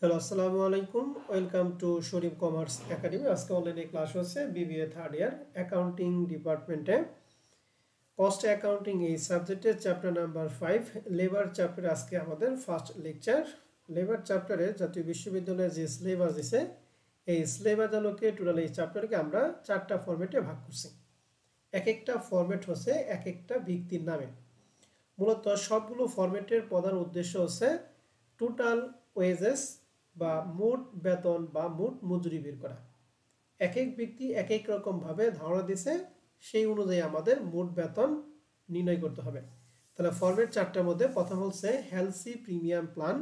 Hello আসসালামু আলাইকুম welcome to Sharif commerce academy. আজকে অনলাইনে ক্লাস হচ্ছে বিবিএ থার্ড ইয়ার অ্যাকাউন্টিং ডিপার্টমেন্টে কস্ট অ্যাকাউন্টিং এই সাবজেক্টের চ্যাপ্টার নাম্বার 5 লেবার চ্যাপ্টারে আজকে আমাদের ফার্স্ট লেকচার। লেবার চ্যাপ্টারে জাতীয় বিশ্ববিদ্যালয়ের যে সিলেবাস দিছে এই সিলেবাস আলোকে টোটাল এই চ্যাপ্টারকে আমরা 4টা ফরম্যাটে ভাগ করছি। এক একটা ফরম্যাট হচ্ছে এক একটা ব্যক্তির নামে। মূলত সবগুলো ফরম্যাটের প্রধান উদ্দেশ্য হচ্ছে টোটাল ওয়েজেস বা মোট বেতন বা মোট মজুরি বের করা। এক এক ব্যক্তি এক এক রকমভাবে ধারণা দিছে, সেই অনুযায়ী আমাদের মোট বেতন নির্ণয় করতে হবে। তাহলে ফরম্যাট 4টার মধ্যে প্রথম হচ্ছে হেলসি প্রিমিয়াম প্ল্যান,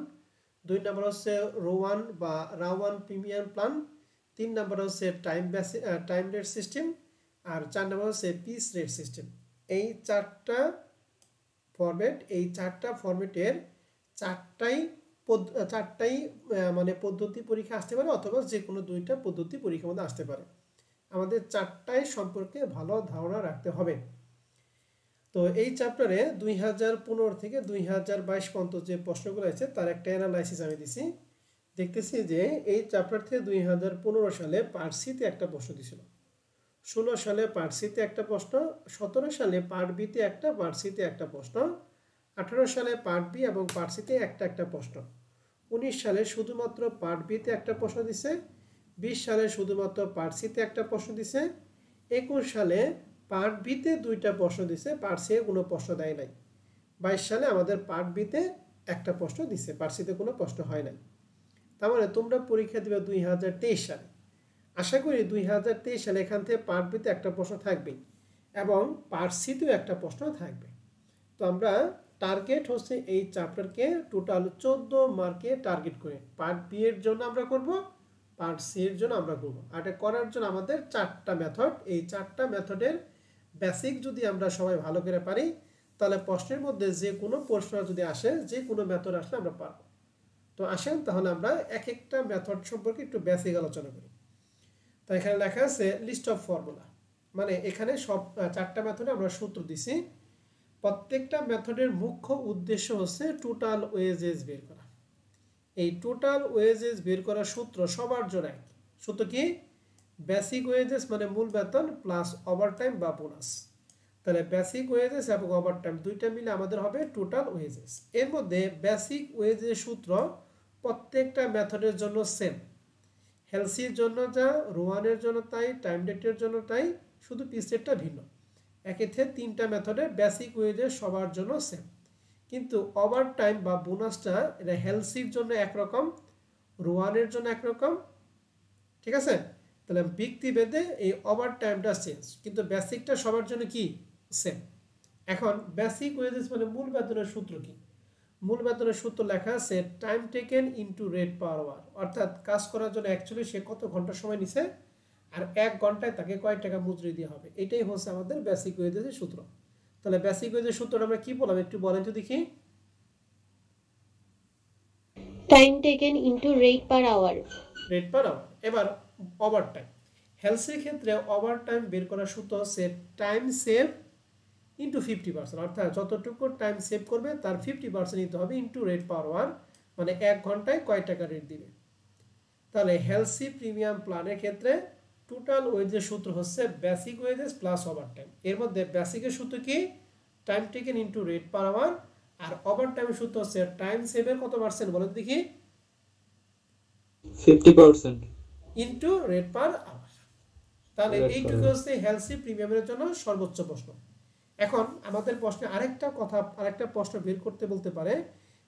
2 নম্বর হচ্ছে রোয়ান বা রাওয়ান প্রিমিয়াম প্ল্যান, 3 নম্বর হচ্ছে টাইম রেট সিস্টেম, আর 4 নম্বর হচ্ছে পিস রেট সিস্টেম। এই 4টা ফরম্যাট, এই 4টা ফরম্যাটের চারটাই মানে পদ্ধতি পরীক্ষা আসতে পারে, অথবা যে কোনো 2টা পদ্ধতি পরীক্ষার মধ্যে আসতে পারে। আমাদের 4টাই সম্পর্কে ভালো ধারণা রাখতে হবে। তো এই চ্যাপ্টারে 2015 থেকে 2022 পর্যন্ত যে প্রশ্নগুলো আছে তার একটা অ্যানালাইসিস আমি দিছি। দেখতেছি যে এই চ্যাপ্টার থেকে 2015 সালে পার্ট সিতে একটা প্রশ্ন দিছিল, 16 সালে পার্ট সিতে একটা প্রশ্ন, 17 সালে পার্ট বিতে একটা, পার্ট সিতে একটা প্রশ্ন, 18 সালে পার্ট বি এবং পার্ট সিতে একটা প্রশ্ন, 19 সালে শুধুমাত্র পার্ট বিতে একটা প্রশ্ন দিছে, 20 সালে শুধুমাত্র পার্ট সিতে একটা প্রশ্ন দিছে, 21 সালে পার্ট বিতে 2টা প্রশ্ন দিছে, পার্ট সিতে কোনো প্রশ্ন দেয় নাই, 22 সালে আমাদের পার্ট বিতে একটা প্রশ্ন দিছে, পার্ট সিতে কোনো প্রশ্ন হয় নাই। তার মানে তোমরা পরীক্ষা দিবে 2023 সালে। আশা করি 2023 সালে এখান থেকে পার্ট বিতে একটা প্রশ্ন থাকবে এবং পার্ট সিতেও একটা প্রশ্ন থাকবে। তো আমরা টার্গেট হচ্ছে এই চ্যাপ্টারকে টোটাল 14 মার্কে টার্গেট করে পার্ট বি এর জন্য আমরা করব, পার্ট সি এর জন্য আমরা করব। আর এটা করার জন্য আমাদের 4টা মেথড, এই 4টা মেথডের বেসিক যদি আমরা সবাই ভালো করে পারি তাহলে প্রশ্নের মধ্যে যে কোনো প্রশ্ন যদি আসে, যে কোনো মেথড আসলে আমরা পারবো। তো আসেন তাহলে আমরা এক একটা মেথড সম্পর্কে একটু বেসিক আলোচনা করি। তো এখানে লেখা আছে লিস্ট অফ ফর্মুলা, মানে এখানে সব 4টা মেথডে আমরা সূত্র দিছি। প্রত্যেকটা মেথডের মুখ্য উদ্দেশ্য হচ্ছে টোটাল ওয়েজেস বের করা। এই টোটাল ওয়েজেস বের করার সূত্র সবার জন্য এক। সূত্র কি? বেসিক ওয়েজেস মানে মূল বেতন প্লাস ওভারটাইম বা বোনাস। তাহলে বেসিক ওয়েজেস এবং ওভারটাইম 2টা মিলে আমাদের হবে টোটাল ওয়েজেস। এর মধ্যে বেসিক ওয়েজের সূত্র প্রত্যেকটা মেথডের জন্য সেম। হেলসির জন্য যা, রোয়ানের জন্য তাই, টাইম রেটের জন্য তাই, শুধু পিস রেটটা ভিন্ন। এক্ষেত্রে 3টা মেথডে বেসিক ওয়েজেস সবার জন্য সেম, কিন্তু ওভার টাইম বা বোনাসটা এটা হেলসির জন্য একরকম, রোয়ানের জন্য একরকম, ঠিক আছে? তাহলে ব্যক্তিভেদে এই ওভার টাইমটা চেঞ্জ, কিন্তু বেসিকটা সবার জন্য কি সেম। এখন বেসিক ওয়েজেস মানে মূল বেতনের সূত্র কি? মূল বেতনের সূত্র লেখা আছে time taken into rate per hour, অর্থাৎ কাজ করার জন্য অ্যাকচুয়ালি সে কত ঘন্টা সময় নিছে আর 1 ঘন্টায় তাকে কয় টাকা মজুরি দেওয়া হবে, এটাই হচ্ছে আমাদের বেসিক ওয়েজের সূত্র। তাহলে বেসিক ওয়েজের সূত্রটা আমরা কি বললাম একটু বলেন তো দেখি। Time taken into rate per hour. Rate per hour. এবার ওভারটাইম, হেলসের ক্ষেত্রে ওভারটাইম বের করার সূত্র হচ্ছে টাইম সেভ ইন্টু 50%, অর্থাৎ যতটুকু টাইম সেভ করবে তার 50% নিতে হবে ইন্টু রেট পার আওয়ার, মানে 1 ঘন্টায় কয় টাকা রেট দিবে। তাহলে হেলসি প্রিমিয়াম প্ল্যানের ক্ষেত্রে টোটাল ওয়েজের সূত্র হচ্ছে বেসিক ওয়েজেস প্লাস ওভারটাইম। এর মধ্যে বেসিকের সূত্র কি? Time taken into rate per hour, আর ওভারটাইমের সূত্র হচ্ছে টাইম সেভের কত পার্সেন্ট বলেন দেখি? 50% ইন্টু রেট পার আওয়ার। তাহলে এইটুকু হচ্ছে হেলসি প্রিমিয়ামের জন্য সর্বোচ্চ প্রশ্ন। এখন আমাদের প্রশ্নে আরেকটা প্রশ্ন বের করতে বলতে পারে,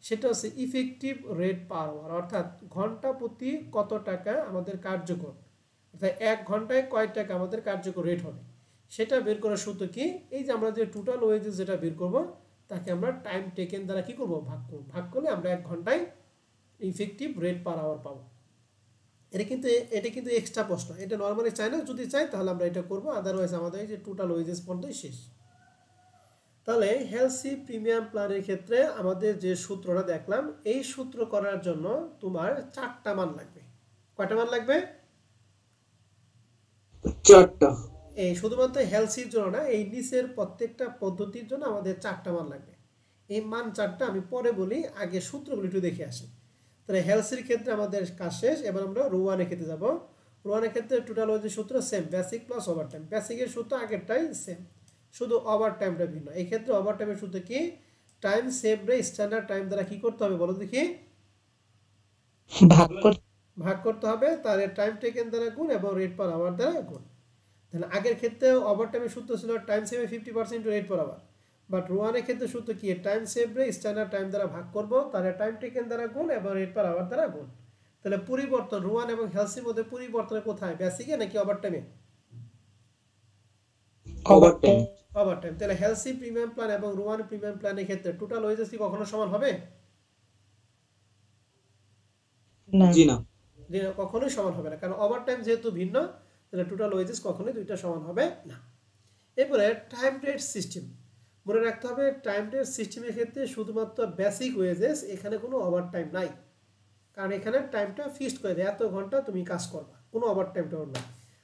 সেটা হচ্ছে ইফেক্টিভ রেট পার আওয়ার, অর্থাৎ ঘন্টা প্রতি কত টাকা আমাদের কার্যকর, অর্থাৎ 1 ঘন্টায় কয় টাকা আমাদের কার্যকর রেট হবে, সেটা বের করার সূত্র কি? এই যে আমরা যে টোটাল ওয়েজেস যেটা বের করব তাকে আমরা টাইম টেকেন দ্বারা কি করব? ভাগ করব। ভাগ করলে আমরা 1 ঘন্টায় ইফেক্টিভ রেট পার আওয়ার পাবো। এটা কিন্তু এক্সট্রা প্রশ্ন, এটা নর্মালি চাই না, যদি চাই তাহলে আমরা এটা করব, আদারওয়াইজ আমাদের এই যে টোটাল ওয়েজেস পর্যন্তই শেষ। তাহলে হেলসি প্রিমিয়াম প্ল্যানের ক্ষেত্রে আমাদের যে সূত্রটা দেখলাম, এই সূত্র করার জন্য তোমার 4টা মান লাগবে। কয়টা মান লাগবে? 4টা। এই শুধুমাত্র হেলসির জন্য না, এই নিচের প্রত্যেকটা পদ্ধতির জন্য আমাদের 4টা মান লাগবে। এই মান 4টা আমি পরে বলি, আগে সূত্রগুলো একটু দেখে আসি। তাহলে হেলসির ক্ষেত্রে আমাদের কাজ শেষ। এবার আমরা রো ওয়ানের ক্ষেত্রে যাব। রো ওয়ানের ক্ষেত্রে টোটাল ওয়েজের সূত্র সেম, বেসিক প্লাস ওভারটাইম। বেসিকের সূত্র আগেরটাই সেম, শুধু ওভারটাইমটা ভিন্ন। এই ক্ষেত্রে ওভারটাইমের সূত্র কি? টাইম সেভড স্ট্যান্ডার্ড টাইম দ্বারা কি করতে হবে বলো দেখি? ভাগ করতে হবে, তাহলে টাইম টেকেন দ্বারা গুণ এবং রেট পার আওয়ার দ্বারা গুণ। তাহলে আগের ক্ষেত্রে ওভারটাইমের সূত্র ছিল time saved 50% rate per hour, but row ওয়ানের ক্ষেত্রে সূত্র কি? টাইম সেভড স্ট্যান্ডার্ড টাইম দ্বারা ভাগ করব, তাহলে টাইম টেকেন দ্বারা গুণ এবং রেট পার আওয়ার দ্বারা গুণ। তাহলে পরিবর্তন রো ওয়ান এবং হেলসির মধ্যে পরিবর্তন কোথায়? বেসিকে নাকি ওভারটাইমে? ওভারটাইম। তাহলে হেলসি প্রিমিয়াম প্ল্যান এবং রো ওয়ান প্রিমিয়াম প্ল্যানের ক্ষেত্রে টোটাল ওয়েজেস কি কখনো সমান হবে? জি না, কখনোই সমান হবে না, কারণ ওভারটাইম যেহেতু ভিন্ন, তাহলে টোটাল ওয়েজেস কখনোই দুইটা সমান হবে না। এরপরে টাইম রেট সিস্টেম। মনে রাখতে হবে টাইম রেট সিস্টেমের ক্ষেত্রে শুধুমাত্র বেসিক ওয়েজেস, এখানে কোনো ওভারটাইম নাই, কারণ এখানে টাইমটা ফিক্সড করে দেয়, এত ঘন্টা তুমি কাজ করবা, কোনো ওভারটাইমটাও না।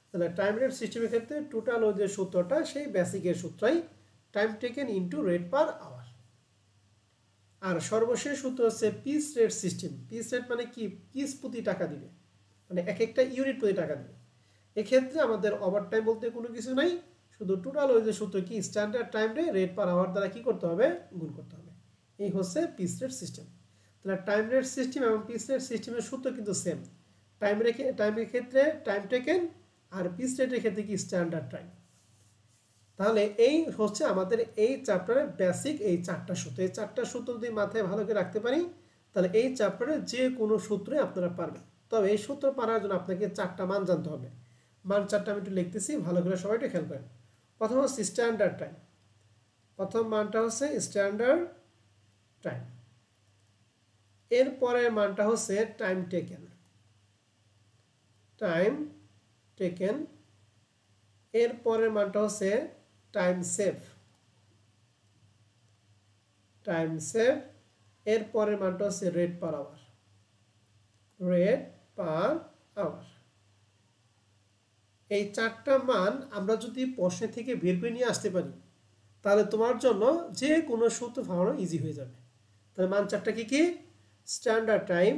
তাহলে টাইম রেট সিস্টেমের ক্ষেত্রে টোটাল ওয়েজের সূত্রটা সেই বেসিকের সূত্রই, time taken into rate per hour. আর সর্বশেষ সূত্র হচ্ছে piece rate system. Piece rate মানে কি? পিস প্রতি টাকা দিবে, মানে এক একটা ইউনিট প্রতি টাকা দিবে। এক্ষেত্রে আমাদের ওভারটাইম বলতে কোনো কিছু নাই, শুধু টোটাল ওয়েজের সূত্র কি? Standard time rate per hour দ্বারা কি করতে হবে? গুণ করতে হবে। এই হচ্ছে পিস রেট সিস্টেম। তাহলে টাইম রেট সিস্টেম এবং পিস রেট সিস্টেমের সূত্র কিন্তু সেম। টাইমের ক্ষেত্রে টাইম টেকেন, আর পিস রেটের ক্ষেত্রে কি? Standard time. তাহলে এই হচ্ছে আমাদের এই চ্যাপ্টারের বেসিক এই চারটা সূত্র। এই চারটা সূত্র যদি মাথায় ভালো করে রাখতে পারি, তাহলে এই চ্যাপ্টারের যে কোনো সূত্রই আপনারা পারবেন। তবে এই সূত্র পারার জন্য আপনাকে চারটা মান জানতে হবে। মান চারটা আমি একটু লিখতেছি, ভালো করে সবাই একটু খেয়াল করেন। প্রথম হচ্ছে স্ট্যান্ডার্ড টাইম। প্রথম মানটা হচ্ছে স্ট্যান্ডার্ড টাইম। এর পরের মানটা হচ্ছে টাইম টেকেন। Time taken. এর পরের মানটা হচ্ছে টাইম সেভ। Time save. এর পরের মানটা হচ্ছে rate per hour. Rate per hour. এই চারটা মান আমরা যদি প্রশ্ন থেকে বের করে নিয়ে আসতে পারি, তাহলে তোমার জন্য যে কোনো সূত্র ফালানো ইজি হয়ে যাবে। তাহলে মান চারটা কি কি? Standard time,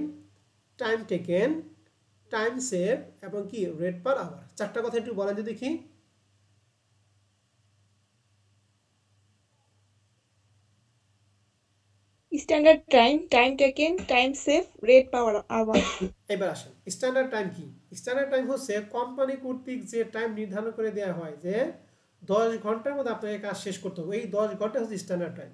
time taken, time save এবং কি? Rate per hour. চারটা কথা একটু বলেন যে দেখি। Standard time, time taken, time save, rate power hour. এবার আসেন, স্ট্যান্ডার্ড টাইম কি? স্ট্যান্ডার্ড টাইম হচ্ছে কোম্পানি কর্তৃক যে টাইম নির্ধারণ করে দেওয়া হয় যে 10 ঘন্টার মধ্যে আপনাকে কাজ শেষ করতে হবে, এই 10 ঘন্টা হচ্ছে স্ট্যান্ডার্ড টাইম।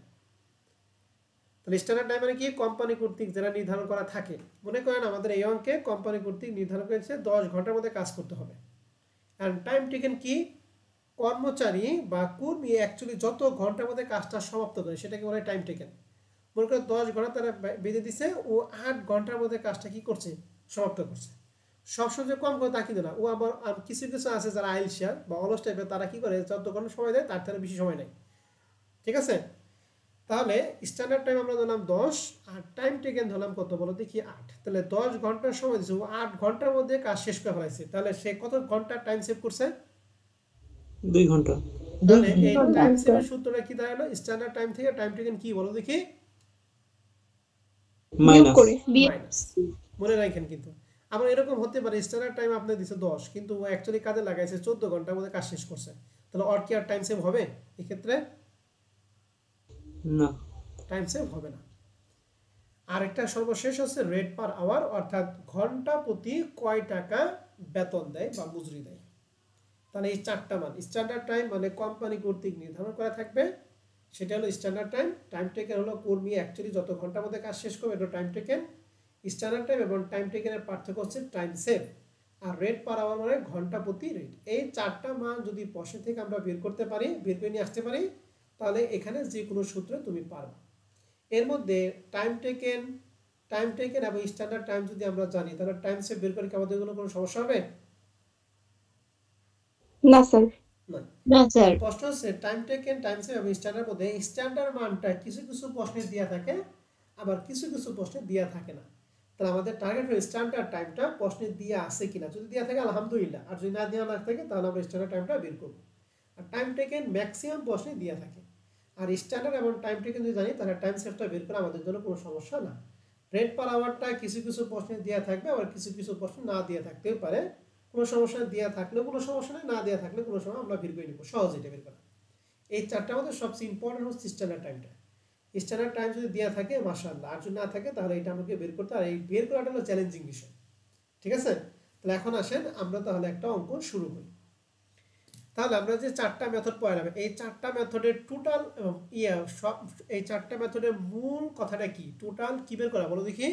তাহলে স্ট্যান্ডার্ড টাইম মানে কি? কোম্পানি কর্তৃক যেটা নির্ধারণ করা থাকে। মনে করেন আমাদের এই অঙ্কে কোম্পানি কর্তৃক নির্ধারণ করেছে 10 ঘন্টার মধ্যে কাজ করতে হবে। আর টাইম টেকেন কি? কর্মচারী বা কর্মী অ্যাকচুয়ালি যত ঘন্টার মধ্যে কাজটা সমাপ্ত করে সেটাকে বলে টাইম টেকেন। মনে করেন 10 ঘন্টা তারা বেঁধে দিছে, ও 8 ঘন্টার মধ্যে কাজটা কি করছে? সমাপ্ত করছে। সবসময় যে কম করে তা কিন্তু না, ও আবার কিছু কিছু আছে যারা আইলসিয়া বা অলস টাইপের, তারা কি করে? যত ঘন্টা সময় দেয় তার থেকে বেশি সময় নেয়। ঠিক আছে? তাহলে স্ট্যান্ডার্ড টাইম আমরা ধরলাম 10, আর টাইম টেকেন ধরলাম কত বলো দেখি? 8। তাহলে 10 ঘন্টার সময় দিচ্ছে, ও 8 ঘন্টার মধ্যে কাজ শেষ করে ফেলাইছে। তাহলে সে কত ঘন্টা টাইম সেভ করছে? 2 ঘন্টা। তাহলে এই টাইম সেভের সূত্রটা কি দাঁড়ালো? স্ট্যান্ডার্ড টাইম থেকে টাইম টেকেন কি বলো দেখি? মাইনাস। মনে রাখেন কিন্তু আবার এরকম হতে পারে স্ট্যান্ডার্ড টাইম আপনি দিচ্ছে 10, কিন্তু ও অ্যাকচুয়ালি কাজে লাগাইছে 14 ঘন্টার মধ্যে কাজ শেষ করছে। তাহলে ওর কি আর টাইম সেভ হবে? এক্ষেত্রে না, টাইম সেভ হবে না। আরেকটা সর্বশেষ হচ্ছে রেট পার আওয়ার, অর্থাৎ ঘন্টা প্রতি কয় টাকা বেতন দেয় বা মজুরি দেয়। তাহলে এই চারটা মান, স্ট্যান্ডার্ড টাইম মানে কোম্পানি কর্তৃক নির্ধারণ করা থাকবে, সেটা হলো স্ট্যান্ডার্ড টাইম। টাইম টেকেন হলো কর্মী অ্যাকচুয়ালি যত ঘন্টার মধ্যে কাজ শেষ করবে, এটা টাইম টেকেন। স্ট্যান্ডার্ড টাইম এবং টাইম টেকেনের পার্থক্য হচ্ছে টাইম সেভ। আর রেট পার আওয়ার মানে ঘন্টা প্রতি রেট। এই চারটা মান যদি প্রশ্ন থেকে আমরা বের করতে পারি, বের করে নিয়ে আসতে পারি, তাহলে এখানে যে কোনো সূত্রে তুমি পারবে। এর মধ্যে টাইম টেকেন এবং স্ট্যান্ডার্ড টাইম যদি আমরা জানি, তাহলে টাইম সেভ বের করে কি আমাদের কোনো সমস্যা হবে? না স্যার। না স্যার। প্রশ্ন হচ্ছে টাইম টেকেন, টাইম সেভ এবং স্ট্যান্ডার্ড মধ্যে স্ট্যান্ডার্ড মানটা কিছু কিছু প্রশ্নে দেওয়া থাকে, আবার কিছু কিছু প্রশ্নে দেওয়া থাকে না। তাহলে আমাদের টার্গেট হলো স্ট্যান্ডার্ড টাইমটা প্রশ্নে দেওয়া আছে কিনা। যদি দেওয়া থাকে আলহামদুলিল্লাহ, আর যদি না দেওয়া না থাকে তাহলে আমরা স্ট্যান্ডার্ড টাইমটা বের করবো। আর টাইম টেকেন ম্যাক্সিমাম প্রশ্নে দেওয়া থাকে। আর স্ট্যান্ডার্ড এবং টাইম টেকেন যদি জানি, তাহলে টাইম সেভটা বের করা আমাদের জন্য কোনো সমস্যা না। রেট পার আওয়ারটা কিছু কিছু প্রশ্নে দেওয়া থাকবে, আবার কিছু কিছু প্রশ্ন না দেওয়া থাকতেও পারে। কোনো সমস্যা দেওয়া থাকলেও কোনো সমস্যা নেই, না দেওয়া থাকলে কোনো সময় আমরা বের করে নিব, সহজ এটা বের করা। এই চারটার মধ্যে সবচেয়ে ইম্পর্টেন্ট হচ্ছে স্ট্যান্ডার্ড টাইমটা। স্ট্যান্ডার্ড টাইম যদি দেওয়া থাকে মাশাআল্লাহ, আর যদি না থাকে তাহলে এটা আমাকে বের করতে, আর এই বের করাটা হলো চ্যালেঞ্জিং বিষয়। ঠিক আছে, তাহলে এখন আসেন আমরা তাহলে একটা অঙ্ক শুরু করি। তাহলে আমরা যে চারটা মেথড পড়ালাম, এই চারটা মেথডের টোটাল সব, এই চারটা মেথডের মূল কথাটা কি? টোটাল কি বের করা বলো দেখি?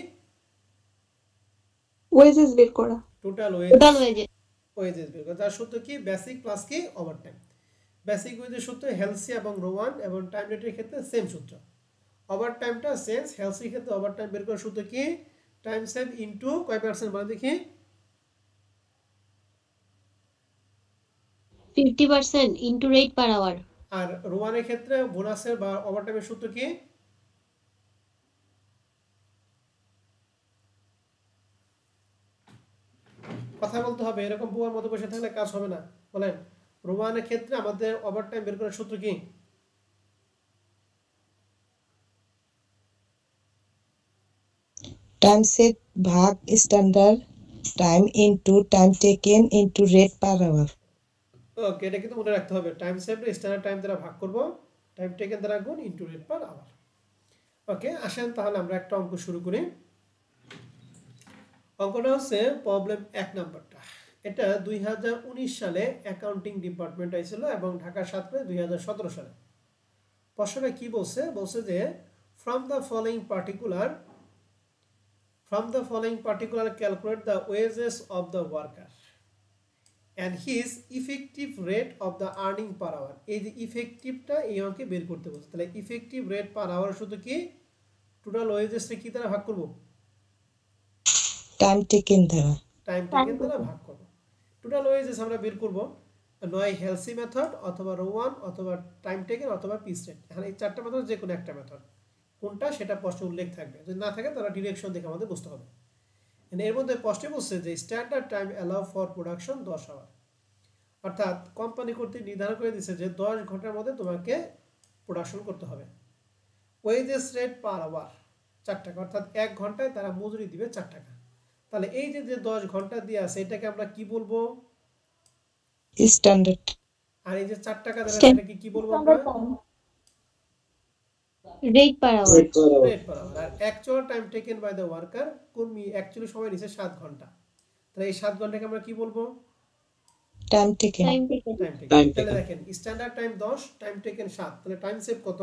ওয়েজেস বের করা। Total total wages. ওয়েজেস বের করা। যার সূত্র কি? বেসিক প্লাস কি ওভারটাইম। বেসিক ওয়েজের সূত্র হেলসি এবং রোয়ান, এবং টাইম রেটের ক্ষেত্রে সেম সূত্র। ওভারটাইমটা সেন্স হেলসির ক্ষেত্রে ওভারটাইম বের করার সূত্র কি? টাইম সেভ ইনটু কয় পার্সেন্ট বলো দেখি? 50% ইনটু রেট পার আওয়ার। আর রোয়ানের ক্ষেত্রে বোনাসের বা ওভারটাইমের সূত্র কি? কথা বলতে হবে, এরকম বুয়ার মতো বসে থাকলে কাজ হবে না। বলেন, রোয়ানের ক্ষেত্রে আমাদের ওভারটাইম বের করার সূত্র কি? টাইম সেট ভাগ standard time into time taken into rate per hour. Okay, এটা কিন্তু মনে রাখতে হবে। টাইম সেভ স্ট্যান্ডার্ড টাইম দ্বারা ভাগ করব, টাইম টেকেন দ্বারা গুণ, ইনটু রেট পার আওয়ার। ওকে, আসেন তাহলে আমরা একটা অঙ্ক শুরু করি। অঙ্কটা হচ্ছে প্রবলেম 1 নাম্বারটা। এটা 2019 সালে অ্যাকাউন্টিং ডিপার্টমেন্ট আইছিল এবং ঢাকা 7 মে 2017 সালে। প্রশ্নটা কি বলছে? বলছে যে from the following particular calculate the wages of the worker and his effective rate of the earning per hour। এই যে ইফেক্টিভটা এই অঙ্কে বের করতে বলছে। তাহলে ইফেক্টিভ রেট পার আওয়ার শুধু কি টোটাল ওয়েজেস কি দ্বারা ভাগ করব? টাইম টেকেন দ্বারা। টাইম টেকেন দ্বারা ভাগ করব। টোটাল ওয়েজেস আমরা বের করব নয় হেলসি মেথড, অথবা রোয়ান, অথবা টাইম টেকেন, অথবা পিস রেট। এখন এই চারটা মেথড যে কোনো একটা মেথড, কোনটা সেটা প্রশ্নে উল্লেখ থাকবে। যদি না থাকে তাহলে ডিরেকশন দেখে আমাদের বুঝতে হবে। এর মধ্যে প্রশ্নে বলছে যে standard time allow for production 10 hour, অর্থাৎ কোম্পানি কর্তৃক নির্ধারণ করে দিয়েছে যে 10 ঘন্টার মধ্যে তোমাকে প্রোডাকশন করতে হবে। ওয়েজেস রেট পার আওয়ার 4 টাকা, অর্থাৎ 1 ঘন্টায় তারা মজুরি দিবে 4 টাকা। তাহলে এই যে 10 ঘন্টা দিয়ে আছে এটাকে আমরা কি বলবো? স্ট্যান্ডার্ড। আর এই যে 4 টাকা দেবে সেটাকে কি বলবো আমরা? Rate per hour. Rate per hour. আর actual time taken by the worker, কর্মী অ্যাকচুয়ালি সময় নিছে 7 ঘন্টা। তাহলে এই 7 ঘন্টাকে আমরা কি বলবো? Time taken. Time taken. Time taken. তাহলে দেখেন স্ট্যান্ডার্ড টাইম 10, টাইম টেকেন 7, তাহলে টাইম সেভ কত?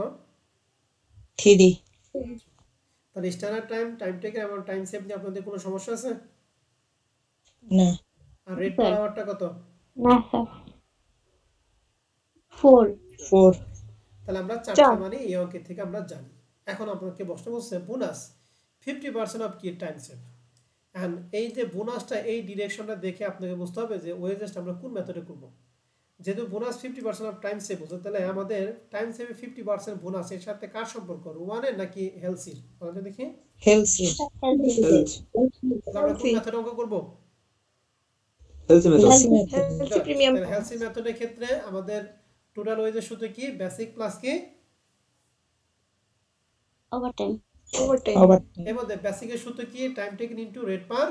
3। তাহলে স্ট্যান্ডার্ড টাইম, টাইম টেকেন এবং টাইম সেভ নিয়ে আপনাদের কোনো সমস্যা আছে? না। আর রেট পার আওয়ারটা কত? না স্যার। 4। তাহলে আমরা 4টা মানে এই অঙ্কের থেকে আমরা জানি। এখন আপনাকে প্রশ্ন বলছে বোনাস 50% অফ কি টাইম সেভ। এন্ড এই যে বোনাসটা, এই ডিরেকশনটা দেখে আপনাকে বুঝতে হবে যে ওয়েজেসটা আমরা কোন মেথডে করব। যেহেতু বোনাস 50% অফ টাইম সেভ হচ্ছে, তাহলে আমাদের টাইম সেভে 50% বোনাস এর সাথে কার সম্পর্ক? রোয়ানের নাকি হেলসির? বলতে দেখি। হেলসি। আমরা কোন মেথড অঙ্ক করব? হেলসি মেথড। হেলসি প্রিমিয়াম। হেলসি মেথডের ক্ষেত্রে আমাদের টোটাল ওয়েজের সূত্র কি? বেসিক প্লাস কি ওভারটাইম। এর মধ্যে বেসিকের সূত্র কি? Time taken into rate per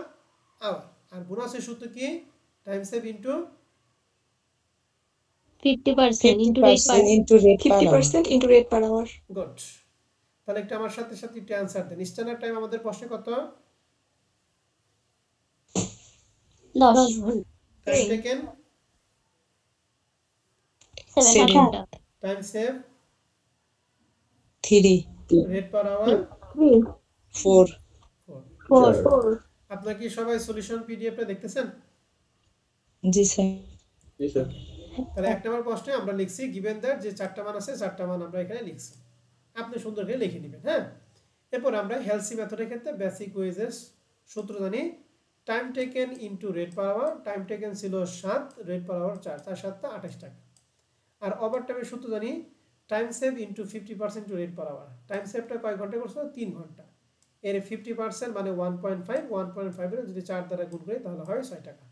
hour. আর বোনাসের সূত্র কি? Time save into 50% into rate per 50% into rate per hour. Good. তাহলে একটা আমার সাথে সাথে একটু অ্যানসার দেন। স্ট্যান্ডার্ড টাইম আমাদের প্রশ্নে কত? 10 টাইম টেকেন 7 ঘন্টা। Time save 3। Rate per hour 4। 4। আপনারা কি সবাই সলিউশন পিডিএফটা দেখতেছেন? জি স্যার। জি স্যার। তাহলে এক নম্বর প্রশ্নে আমরা লিখছি গিভেন দ্যাট যে 4টা মান আছে 4টা মান আমরা এখানে লিখছি। আপনি সুন্দর করে লিখে নেবেন। হ্যাঁ, এরপর আমরা হেলসি মেথডের ক্ষেত্রে বেসিক ওয়েজেস সূত্র জানি। Time taken into rate per hour, time taken ছিল 7, রেট পার আওয়ার 4, 4 7 28 টাকা। আর ওভারটাইমের সূত্র জানি time save into 50% to rate per hour. Time সেভটা কয় ঘন্টা করছো? 3 ঘন্টা। এর 50% মানে 1.5, 1.5 এর যদি 4 দ্বারা গুণ করি তাহলে হয় 6 টাকা।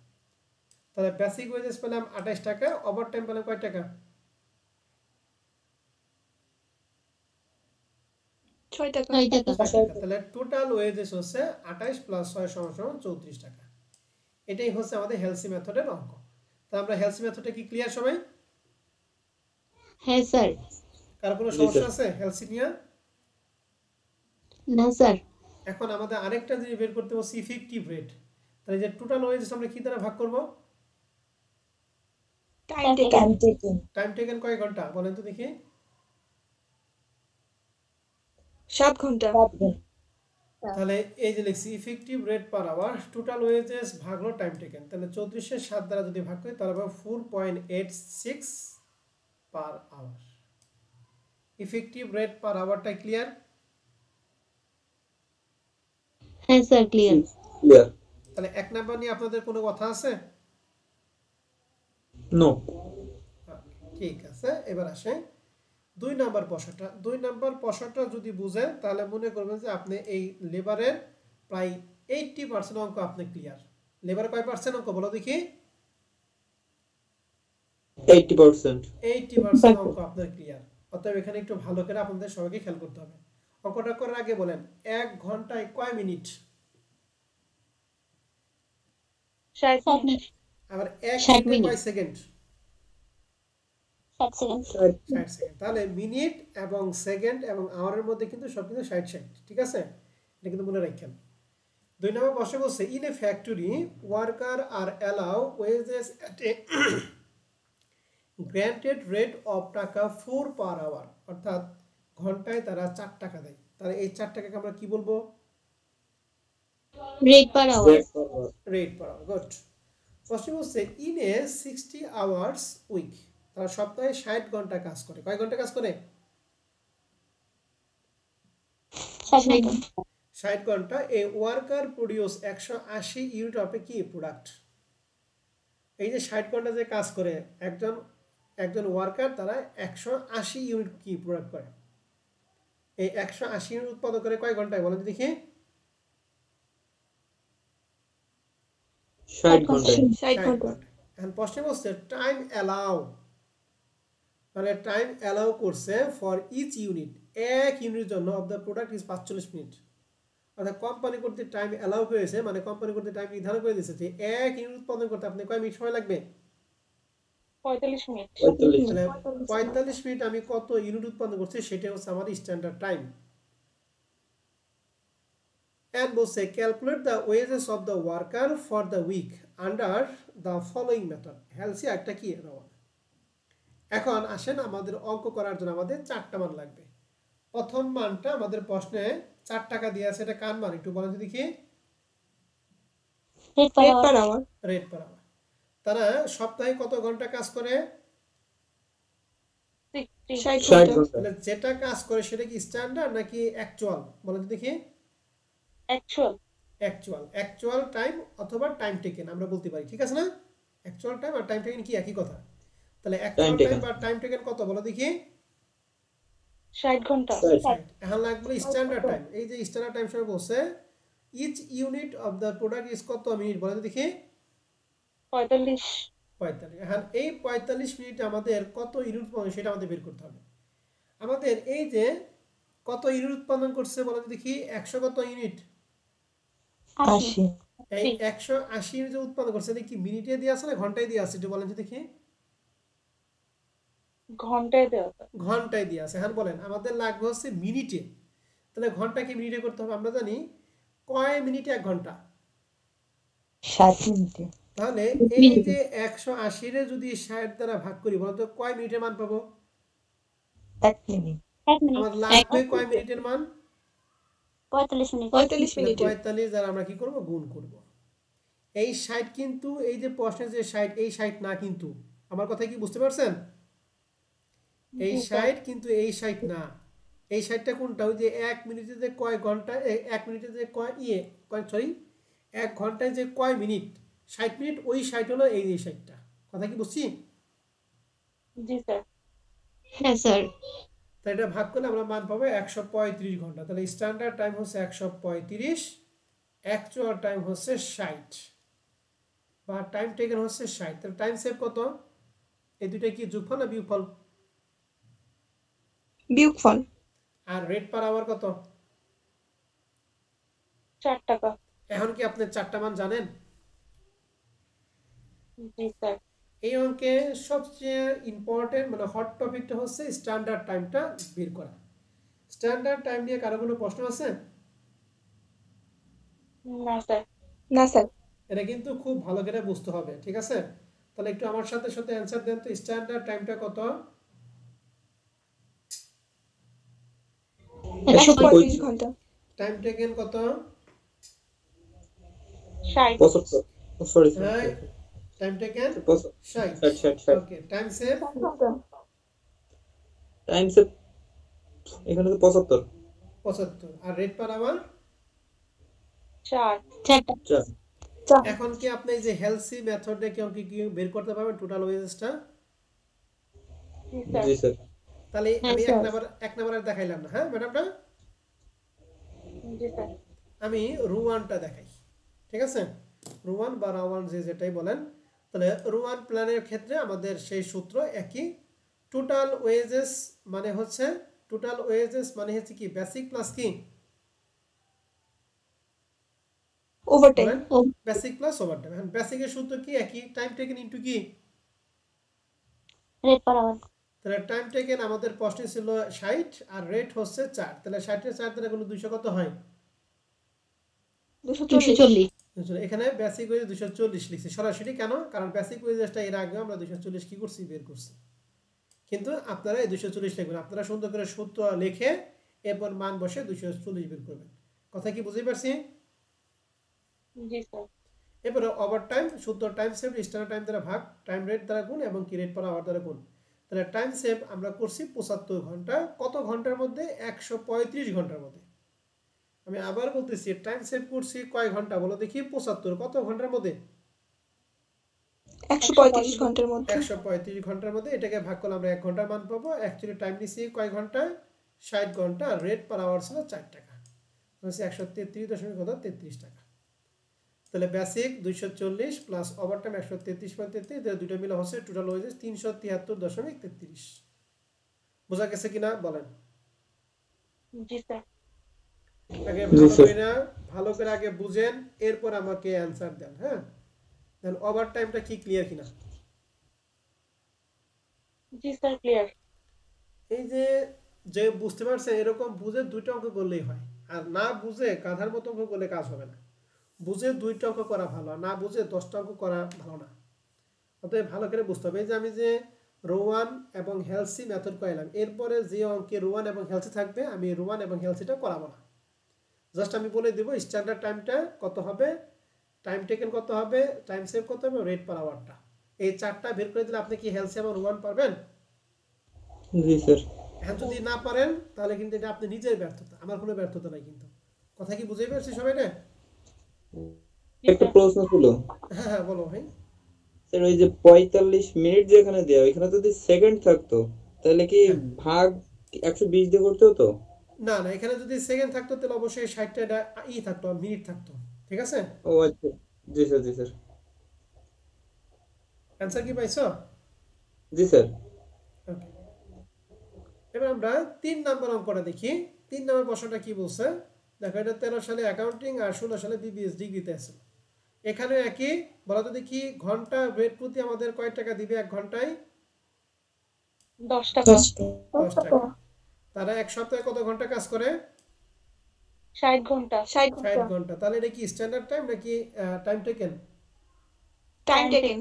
তাহলে বেসিক ওয়েজেস পেলাম 28 টাকা, ওভারটাইম পেলাম কয় টাকা? 6 টাকা 6 টাকা 6 টাকা। তাহলে টোটাল ওয়েজেস হচ্ছে 28 + 6 = 34 টাকা। এটাই হচ্ছে আমাদের হেলসি মেথডের অঙ্ক। তো আমরা হেলসি মেথডটা কি ক্লিয়ার সবাই? হ্যাঁ স্যার কার কোনো জি, সমস্যা স্যার। আছে হেলসি নিয়ে? না স্যার এখন আমাদের আরেকটা জিনিস বের করতে হচ্ছে ইফেক্টিভ রেট। তাহলে যে টোটাল ওয়েজেস আমরা কি দ্বারা ভাগ করব? Time taken time taken time taken কয় ঘন্টা বলেন তো দেখি? 7 ঘন্টা 7 ঘন্টা তাহলে এই যে লিখছি effective rate per hour total wages ভাগ হলো টাইম টেকেন। তাহলে 34 7 দ্বারা যদি ভাগ করি তাহলে পাবো 4.86 per hour. Effective rate per আওয়ারটা ক্লিয়ার? হ্যাঁ স্যার ক্লিয়ার Clear. তাহলে 1 নাম্বার নিয়ে আপনাদের কোনো কথা আছে? No. ঠিক আছে, এবার আসে 2 নাম্বার প্রশ্নটা। 2 নাম্বার প্রশ্নটা যদি বুঝেন তাহলে মনে করবেন যে আপনি এই লেবারের প্রায় 80% অঙ্ক আপনি ক্লিয়ার। লেবার কয় পার্সেন্ট অঙ্ক বলো দেখি? 80%. 80% অঙ্ক আপনার ক্লিয়ার। অতএব এখানে একটু ভালো করে আপনাদের সবাইকে খেয়াল করতে হবে। অঙ্কটা করার আগে বলেন 1 ঘন্টায় কয় মিনিট? 60 60 মিনিট আবার 1 60 মিনিটে মিনিট কয় সেকেন্ড? 60 second 60 second. তাহলে মিনিট এবং সেকেন্ড এবং আওয়ারের মধ্যে কিন্তু সব কিছু 60 ঠিক আছে? এটা কিন্তু মনে রাখেন। 2 নম্বর প্রশ্ন বলছে in a factory worker are allow wages at a granted rate of টাকা 4 পার আওয়ার, অর্থাৎ ঘন্টায় তারা 4 টাকা দেয়। তাহলে এই 4 টাকাকে আমরা কি বলবো? Rate per hour Rate per hour. Rate per hour. Good. প্রশ্ন বলছে ইন এ 60 আওয়ার্স উইক, তারা সপ্তাহে 60 ঘন্টা কাজ করে। কয় ঘন্টা কাজ করে? 60 ঘন্টা 60 ঘন্টা। A worker produce 180 unit of a কি প্রোডাক্ট। এই যে 60 ঘন্টা যে কাজ করে একজন ওয়ার্কার, তারা 180 ইউনিট কি প্রোডাক্ট করে। এই 180 ইউনিট উৎপাদন করে কয় ঘন্টায় বলেন তো দেখি? 60 ঘন্টা. 60 ঘন্টা ঘন্টা। এখন প্রশ্ন বলছে টাইম অ্যালাউ, মানে টাইম অ্যালাউ করছে ফর ইচ ইউনিট, এক ইউনিটের জন্য of the product is 45 minute. অর্থাৎ কোম্পানি করতে টাইম অ্যালাউ করেছে, মানে কোম্পানি করতে টাইম নির্ধারণ করে দিয়েছে যে এক ইউনিট উৎপাদন করতে আপনি কয় মিনিট সময় লাগবে? 45 মিনিট 45. তাহলে 45 মিনিট আমি কত ইউনিট উৎপন্ন করছি সেটা হচ্ছে আমার স্ট্যান্ডার্ড টাইম। And বলছে calculate the wages of the worker for the week under the following method. Halsey একটা কি রওয়ানা। এখন আসেন আমাদের অঙ্ক করার জন্য আমাদের 4টা মান লাগবে। প্রথম মানটা আমাদের প্রশ্নে 4 টাকা দিয়ে আছে, এটা কার মান একটু বলেন তো দেখি? Rate per rate hour per hour rate per hour. তারা সপ্তাহে কত ঘন্টা কাজ করে? 60 60 ঘন্টা ঘন্টা. তাহলে যেটা কাজ করে সেটা কি স্ট্যান্ডার্ড নাকি অ্যাকচুয়াল বলেন তো দেখি? অ্যাকচুয়াল অ্যাকচুয়াল টাইম অথবা টাইম টেকেন আমরা বলতে পারি, ঠিক আছে না? অ্যাকচুয়াল টাইম আর টাইম টেকেন কি একই কথা? তাহলে অ্যাকচুয়াল টাইম taken. বা টাইম টেকেন কত বলো দেখি? 60 ঘন্টা 60. এখন লাগবে স্ট্যান্ডার্ড টাইম। এই যে স্ট্যান্ডার্ড টাইম সময় বলছে each unit of the product is কত মিনিট বলেন তো দেখি? 45 45। এখন এই 45 মিনিট আমাদের কত ইউনিট উৎপাদন সেটা আমাদের বের করতে হবে। আমাদের এই যে কত ইউনিট উৎপাদন করছে বলেন তো দেখি? 100 কত ইউনিট? 80 এই 180 ইউনিট যে উৎপাদন করছে এটা কি মিনিটে দিয়ে আছে না ঘন্টায় দিয়ে আছে একটু বলেন তো দেখি? ঘন্টায় দেওয়া ঘন্টায় দিয়ে আছে। হ্যাঁ বলেন আমাদের লাগবে হচ্ছে মিনিটে। তাহলে ঘন্টাকে মিনিটে করতে হবে। আমরা জানি কয় মিনিটে 1 ঘন্টা। 60 মিনিটে তাহলে এই যে 180 রে যদি 60 দ্বারা ভাগ করি বলতো কয় মিনিটের মান পাবো? 1 মিনিট 1 মিনিট আমাদের লাগবে কয় মিনিটের মান? 45 মিনিট 45 মিনিট 45 দ্বারা আমরা কি করব? গুণ করব। এই 60 কিন্তু এই যে প্রশ্নে যে 60 এই 60 না, কিন্তু আমার কথা কি বুঝতে পারছেন? এই 60 কিন্তু এই 60 না। এই 60টা কোনটা? ওই যে 1 মিনিটে যে কয় ঘন্টা, 1 মিনিটে যে কয় সরি 1 ঘন্টায় যে কয় মিনিট, 60 মিনিট, ওই 60 হলো এই যে 60টা। কথা কি বুঝছি? জি স্যার হ্যাঁ স্যার তাই এটা ভাগ করলে আমরা মান পাবো 135 ঘন্টা। তাহলে স্ট্যান্ডার্ড টাইম হচ্ছে 135, অ্যাকচুয়াল টাইম হচ্ছে 60 বা টাইম টেকেন হচ্ছে 60। তাহলে টাইম সেভ কত? এই দুইটা কি যোগফল না বিয়োগফল? বিয়োগফল আর রেট পার আওয়ার কত? 4 টাকা। এখন কি আপনি চারটা মান জানেন? জি স্যার। এই অঙ্কে সবচেয়ে ইম্পর্টেন্ট মানে হট টপিকটা হচ্ছে স্ট্যান্ডার্ড টাইমটা বের করা। স্ট্যান্ডার্ড টাইম নিয়ে কারো কোনো প্রশ্ন আছে? না স্যার। না স্যার। এটা কিন্তু খুব ভালো করে বুঝতে হবে, ঠিক আছে? তাহলে একটু আমার সাথে সাথে অ্যান্সার দেন তো, স্ট্যান্ডার্ড টাইমটা কত? 135 ঘন্টা। টাইম টেকেন কত? 60। 75 সরি হ্যাঁ, টাইম টেকেন 60। 60 ওকে, টাইম সেভ টাইম সেভ এখানে তো 75 75 আর রেট পার আওয়ার 4। 4 এখন কি আপনি এই যে হেলসি মেথডে কি অঙ্কে কি বের করতে পারবেন টোটাল ওয়েজেসটা? জি স্যার। জি স্যার তাহলে হ্যাঁ, আমি স্যার। এক নাম্বার দেখাইলাম না, হ্যাঁ ম্যাডামটা? জি স্যার। আমি রুয়ানটা দেখাই, ঠিক আছে? রুয়ান বা রাওয়ান যেটাই বলেন। তাহলে রুয়ান প্ল্যানের ক্ষেত্রে আমাদের সেই সূত্র একই। টোটাল ওয়েজেস মানে হচ্ছে কি বেসিক প্লাস কি ওভারটাইম। Basic plus overtime. এখন বেসিকের সূত্র কি একই, টাইম টেকেন ইনটু কি? রেট পার আওয়ার তাহলে টাইম টেকেন আমাদের প্রশ্নে ছিল 60 আর রেট হচ্ছে 4। তাহলে 60 এর 4 দ্বারা গুণ 200 কত হয়? 240 এখানে বেসিক ওয়েজ 240 লিখছি সরাসরি। কেন? কারণ বেসিক ওয়েজটা এর আগে আমরা 240 কি করছি, বের করছি। কিন্তু আপনারা এই 240 লিখবেন, আপনারা সুন্দর করে সূত্র লিখে এরপর মান বসে 240 বের করবেন। কথা কি বুঝতে পারছি? জি স্যার। এরপরে ওভারটাইম সূত্র টাইম সেভ স্ট্যান্ডার্ড টাইম দ্বারা ভাগ, টাইম রেট দ্বারা গুণ এবং কি রেট পার আওয়ার দ্বারা গুণ। তাহলে টাইম সেভ আমরা করছি 75 ঘন্টা। কত ঘন্টার মধ্যে? 135 ঘন্টার মধ্যে। আমি আবার বলতেছি, টাইম সেভ করছি কয় ঘন্টা বলো দেখি? 75। কত ঘন্টার মধ্যে? 135 ঘন্টার মধ্যে। 135 ঘন্টার মধ্যে। এটাকে ভাগ করলে আমরা 1 ঘন্টার মান পাবো। অ্যাকচুয়ালি টাইম নিছি কয় ঘন্টা? 60 ঘন্টা। আর রেট পার আওয়ার ছিল 4 টাকা, হচ্ছে 133.33 টাকা। তাহলে বেসিক 240 প্লাস ওভারটাইম 133.33, দুটো মিলে হচ্ছে টোটাল ওয়েজেস 373.33। বোঝা গেছে কিনা বলেন? জি স্যার। আগে জি, স্যার। ভালো করে আগে বুঝেন, এরপর আমাকে অ্যানসার দেন, হ্যাঁ? দেন ওভারটাইমটা কি ক্লিয়ার কিনা? জি স্যার ক্লিয়ার। এই যে বুঝতে পারছেন, এরকম বুঝে দুইটা অঙ্ক করলেই হয়। আর না বুঝে গাধার মতো অঙ্ক করলে কাজ হবে না। বুঝে দুইটা অঙ্ক করা ভালো, আর না বুঝে 10টা অঙ্ক করা ভালো না। অতএব ভালো করে বুঝতে হবে। এই যে আমি যে রোয়ান এবং হেলসি মেথড করাইলাম, এরপরে যে অঙ্কে রোয়ান এবং হেলসি থাকবে আমি রোয়ান এবং হেলসিটা করাবো না। জাস্ট আমি বলে দেবো স্ট্যান্ডার্ড টাইমটা কত হবে, টাইম টেকেন কত হবে, টাইম সেভ কত হবে, রেট পার আওয়ারটা। এই চারটা বের করে দিলে আপনি কি হেলসি এবং রোয়ান পারবেন? জি স্যার এখন যদি না পারেন তাহলে কিন্তু এটা আপনি নিজের ব্যর্থতা, আমার কোনো ব্যর্থতা নাই। কিন্তু কথা কি বুঝে পেরেছি সবাই না? একটা প্রশ্ন ছিল হ্যাঁ হ্যাঁ, বলো ভাই। স্যার, ওই যে 45 মিনিট যেখানে দেওয়া এখানে যদি সেকেন্ড থাকতো তাহলে কি ভাগ 120 দিয়ে করতে হতো? না না, এখানে যদি সেকেন্ড থাকতো তাহলে অবশ্যই 60টা থাকতো, মিনিট থাকতো, ঠিক আছে? ও আচ্ছা, জি স্যার জি স্যার অ্যান্সার কি পাইছো? জি স্যার ওকে, এবার আমরা 3 নম্বর অঙ্কটা দেখি। 3 নম্বর প্রশ্নটা কি বলছে দেখো। এটা 13 সালে অ্যাকাউন্টিং আর 16 সালে বিবিএস ডিগ্রিতে আছে। এখানে একই বলা তো দেখি, ঘন্টা রেট প্রতি আমাদের কয় টাকা দিবে 1 ঘন্টায়? 10 টাকা। 10 টাকা। তারা এক সপ্তাহে কত ঘন্টা কাজ করে? 60 ঘন্টা। 60 60 ঘন্টা। তাহলে এটা কি স্ট্যান্ডার্ড টাইম নাকি টাইম টেকেন? Time taken.